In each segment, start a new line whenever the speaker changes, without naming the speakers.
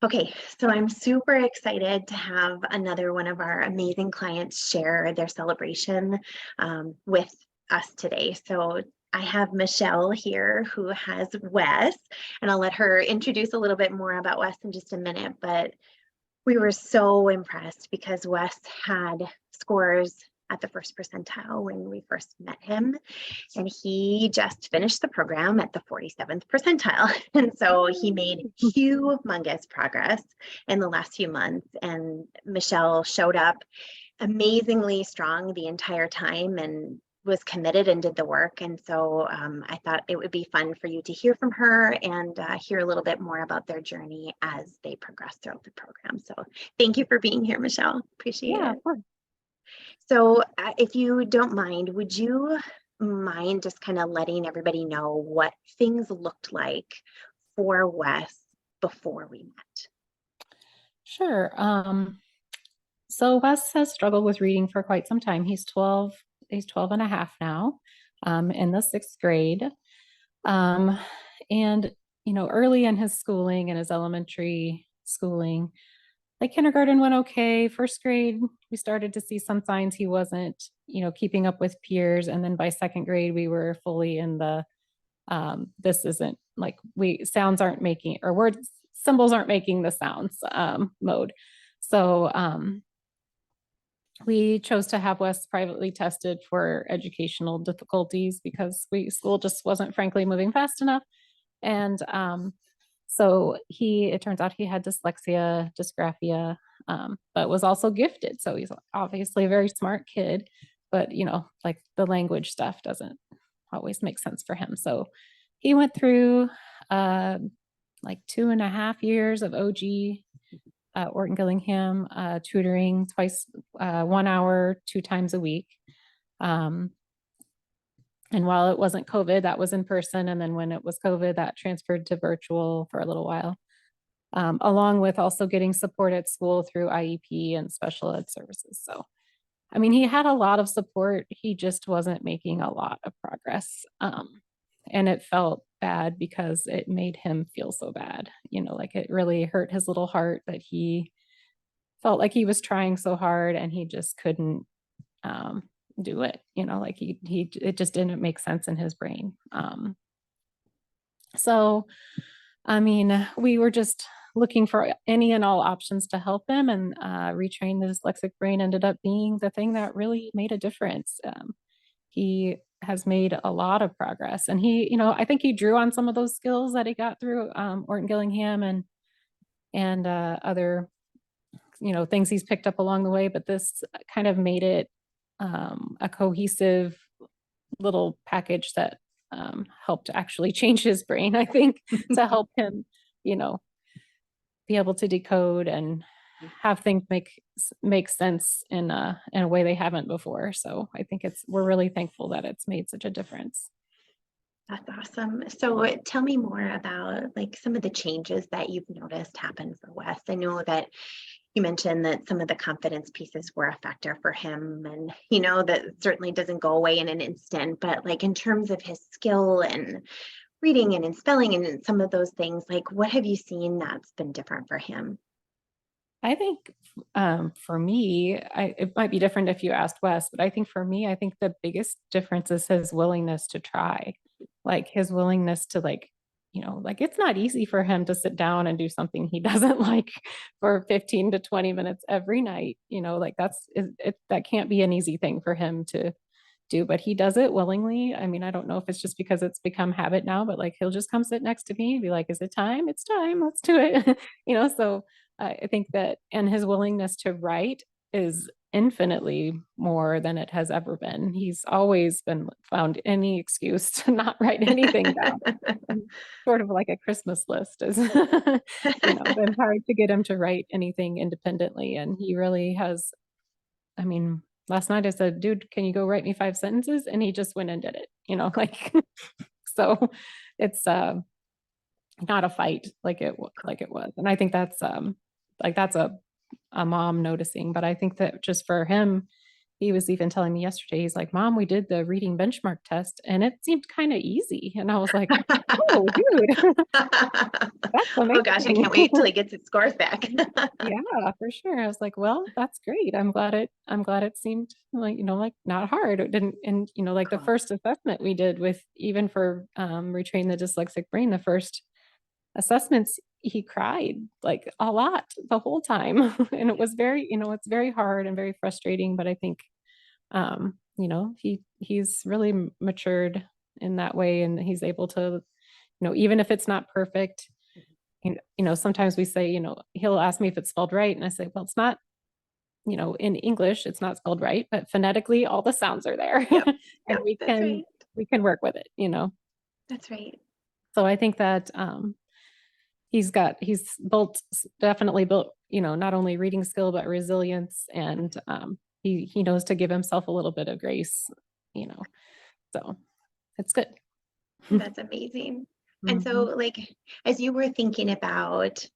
Okay, so I'm super excited to have another one of our amazing clients share their celebration with us today. So I have Michelle here who has Wes, and I'll let her introduce a little bit more about Wes in just a minute. But we were so impressed because Wes had scores at the first percentile when we first met him. And he just finished the program at the 47th percentile. And so he made humongous progress in the last few months. And Michelle showed up amazingly strong the entire time and was committed and did the work. And so I thought it would be fun for you to hear from her and hear a little bit more about their journey as they progress throughout the program. So thank you for being here, Michelle. Appreciate
Yeah,
it.
of course.
So if you don't mind, would you mind just kind of letting everybody know what things looked like for Wes before we met?
Sure. So Wes has struggled with reading for quite some time. He's 12 and a half now, in the sixth grade. Um, and, early in his schooling and his elementary schooling, like kindergarten went okay. First grade, we started to see some signs he wasn't, keeping up with peers. And then by second grade, we were fully in the this isn't like sounds aren't making or words symbols aren't making the sounds mode. So we chose to have Wes privately tested for educational difficulties because school just wasn't frankly moving fast enough. And so it turns out he had dyslexia, dysgraphia, but was also gifted. So he's obviously a very smart kid, but like the language stuff doesn't always make sense for him. So he went through like 2.5 years of OG Orton Gillingham tutoring twice, 1 hour, 2 times a week. And while it wasn't COVID, that was in person. And then when it was COVID, that transferred to virtual for a little while, along with also getting support at school through IEP and special ed services. So, I mean, he had a lot of support. He just wasn't making a lot of progress. And it felt bad because it made him feel so bad. Like it really hurt his little heart that he felt like he was trying so hard and he just couldn't do it. Like it just didn't make sense in his brain. So, I mean, we were just looking for any and all options to help him, and retrain the dyslexic brain ended up being the thing that really made a difference. He has made a lot of progress, and I think he drew on some of those skills that he got through Orton Gillingham and other, things he's picked up along the way. But this kind of made it a cohesive little package that helped actually change his brain, I think, to help him, be able to decode and have things make sense in a way they haven't before. So I think we're really thankful that it's made such a difference.
That's awesome. So tell me more about like some of the changes that you've noticed happen for Wes. I know that you mentioned that some of the confidence pieces were a factor for him, and that certainly doesn't go away in an instant, but like in terms of his skill and reading and in spelling and in some of those things, like what have you seen that's been different for him?
I think for me, it might be different if you asked Wes, but I think for me, I think the biggest difference is his willingness to try, like his willingness to like it's not easy for him to sit down and do something he doesn't like for 15 to 20 minutes every night. Like that can't be an easy thing for him to do, but he does it willingly. I mean, I don't know if it's just because it's become habit now, but like he'll just come sit next to me and be like, is it time? It's time. Let's do it. So I think that, and his willingness to write is infinitely more than it has ever been. He's always been found any excuse to not write anything down. Sort of like a Christmas list is, been hard to get him to write anything independently. And he really has, I mean, last night I said, dude, can you go write me 5 sentences? And he just went and did it, like, so it's not a fight like it was. And I think that's a mom noticing, but I think that just for him, he was even telling me yesterday, he's like, Mom, we did the reading benchmark test and it seemed kind of easy. And I was like, oh, dude, That's
Oh gosh, I
amazing.
can't wait till he gets his scores back.
Yeah, for sure. I was like, well, that's great. I'm glad it seemed like, like not hard. It didn't, and like the
Cool.
first assessment we did with even for retrain the dyslexic brain, the first assessments, he cried like a lot the whole time. And it
Yeah.
was very, it's very hard and very frustrating, but I think he's really matured in that way, and he's able to, even if it's not perfect, sometimes we say, he'll ask me if it's spelled right, and I say, well, it's not, in English, it's not spelled right, but phonetically, all the sounds are there,
Yep.
and
Yep. That's right.
we can work with it.
That's right.
So I think that he's definitely built, not only reading skill but resilience, and he knows to give himself a little bit of grace, you know. So it's good.
That's amazing. And so,
Mhm.
like, as you were thinking about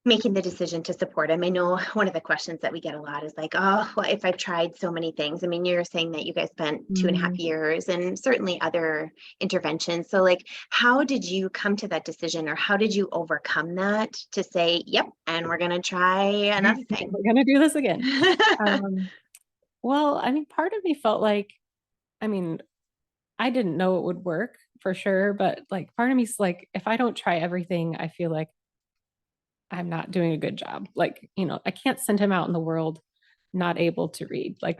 making the decision to support him, I know one of the questions that we get a lot is like, oh, well, if I've tried so many things. I mean, you're saying that you guys spent 2.5 years and certainly other interventions. So, like, how did you come to that decision, or how did you overcome that to say, yep, and we're going to try another thing?
We're gonna do this again. Um, well, I mean, part of me felt like, I mean, I didn't know it would work for sure, but like part of me's like, if I don't try everything, I feel like I'm not doing a good job. Like, I can't send him out in the world not able to read. Like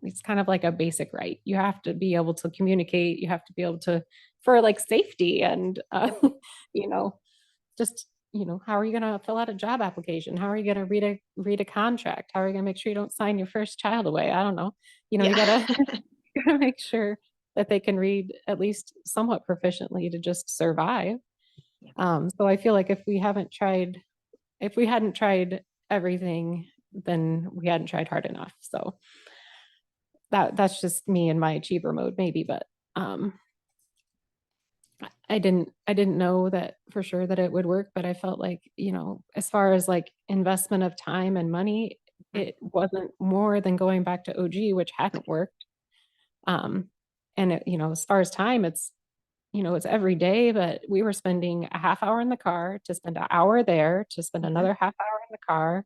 it's kind of like a basic right. You have to be able to communicate. You have to be able to, for like safety and,
Yep.
you know, just, how are you going to fill out a job application? How are you going to read a contract? How are you going to make sure you don't sign your first child away? I don't know. You
Yeah.
gotta, you gotta make sure that they can read at least somewhat proficiently to just survive.
Yep.
So I feel like if we hadn't tried everything, then we hadn't tried hard enough. So that's just me in my achiever mode, maybe, but um, I didn't know that for sure that it would work, but I felt like, as far as like investment of time and money,
Mhm.
it wasn't more than going back to OG, which hadn't worked. Um, and as far as time, it's every day, but we were spending a half hour in the car to spend an hour there to spend
Mhm.
another half hour in the car.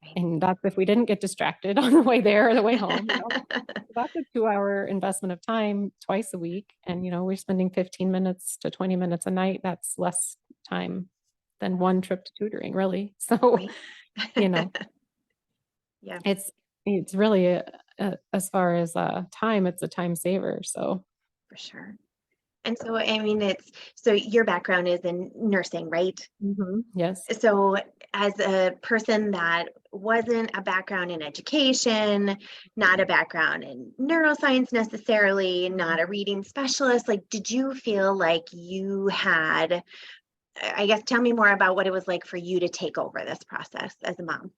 Right.
And that's if we didn't get distracted on the way there or the way home. That's a 2 hour investment of time twice a week. And, we're spending 15 minutes to 20 minutes a night. That's less time than one trip to tutoring, really. So,
Right.
you know,
Yeah,
it's, it's really, as far as time, it's a time saver. So,
for sure. And so, I mean, so your background is in nursing, right?
yes.
So, as a person that wasn't a background in education, not a background in neuroscience necessarily, not a reading specialist, like, did you feel like you had, I guess, tell me more about what it was like for you to take over this process as a mom?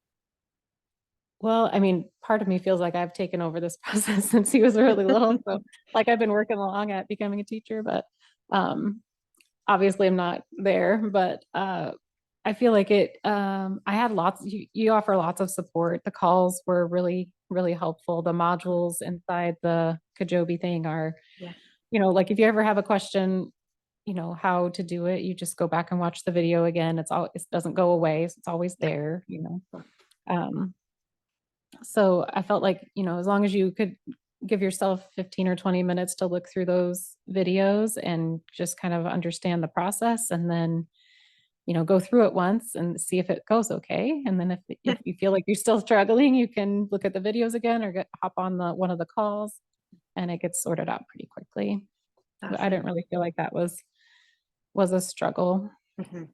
Well, I mean, part of me feels like I've taken over this process since he was really little. So, like, I've been working along at becoming a teacher, but um, obviously I'm not there. But I feel like I had you offer lots of support. The calls were really, really helpful. The modules inside the Kajabi thing are,
Yeah.
like if you ever have a question, how to do it, you just go back and watch the video again. It doesn't go away. So it's always
Yeah.
there. Um, so I felt like, as long as you could give yourself 15 or 20 minutes to look through those videos and just kind of understand the process, and then, go through it once and see if it goes okay. And then if you feel like you're still struggling, you can look at the videos again or hop on one of the calls, and it gets sorted out pretty quickly. But I
Awesome.
didn't really feel like that was a struggle.
Mhm.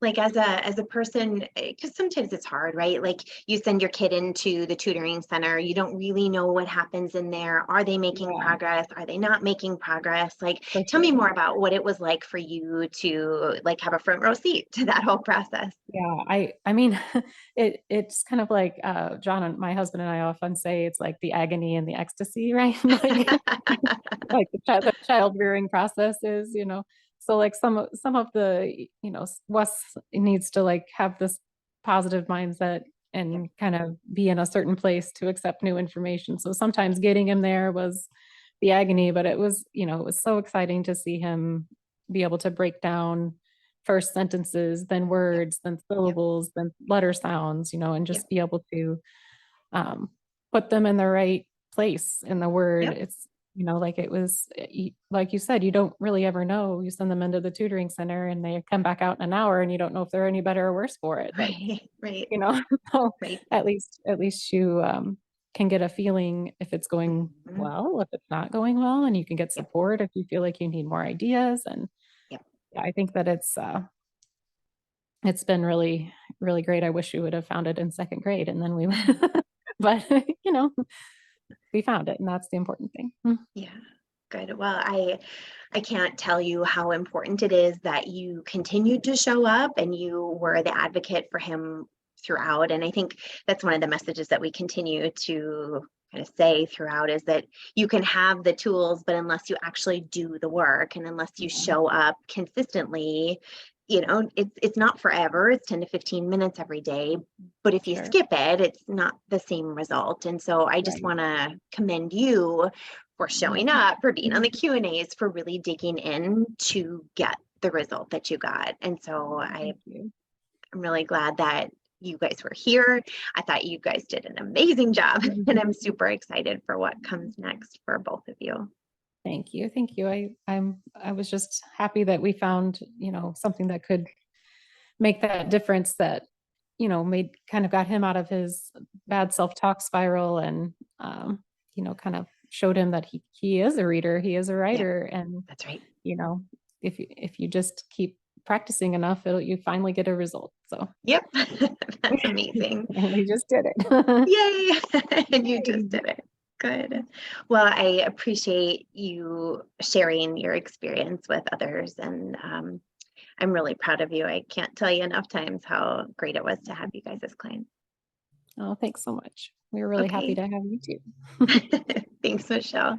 Like, as a person, because sometimes it's hard, right? Like, you send your kid into the tutoring center, you don't really know what happens in there. Are they making
Yeah,
progress? Are they not making progress? Like,
for
tell me
sure.
more about what it was like for you to, like, have a front row seat to that whole process.
Yeah, I mean, it's kind of like John and my husband and I often say it's like the agony and the ecstasy, right? Like the child rearing process is. So like some of the, Wes needs to like have this positive mindset
Yep.
and kind of be in a certain place to accept new information. So sometimes getting him there was the agony, but it was so exciting to see him be able to break down first sentences, then
Yep.
words, then
Yep.
syllables, then letter sounds, and
Yep.
just be able to um, put them in the right place in the word.
Yep.
It's, like it was, like you said, you don't really ever know. You send them into the tutoring center and they come back out in an hour and you don't know if they're any better or worse for it. Like,
Right. Right.
you know, so
Right.
at least you can get a feeling if it's going
Mhm.
well, if it's not going well, and you can get
Yep.
support if you feel like you need more ideas. And
Yep.
yeah, I think that it's been really, really great. I wish we would have found it in second grade and then we would, but we found it and that's the important thing.
Yeah. Good. Well, I can't tell you how important it is that you continued to show up and you were the advocate for him throughout. And I think that's one of the messages that we continue to kind of say throughout is that you can have the tools, but unless you actually do the work and unless you
Yeah,
show up consistently, it's not forever. It's 10 to 15 minutes every day. But if you
sure.
skip it, it's not the same result. And so I just
Right.
want to commend you for
Well,
showing up, for being on the Q&As, for really digging in to get the result that you got. And so I'm
thank you.
really glad that you guys were here. I thought you guys did an amazing job, and I'm super excited for what comes next for both of you.
Thank you. Thank you. I was just happy that we found, something that could make that difference that, made kind of got him out of his bad self-talk spiral and kind of showed him that he is a reader, he is a
Yeah,
writer. And,
that's right.
you know, if you just keep practicing enough, you finally get a result. So
Yep, that's amazing.
and we just did it.
Yay! And you just
Yay.
did it. Good. Well, I appreciate you sharing your experience with others, and I'm really proud of you. I can't tell you enough times how great it was to have you guys as clients.
Oh, thanks so much. We were really happy
Okay.
to have you too.
Thanks, Michelle.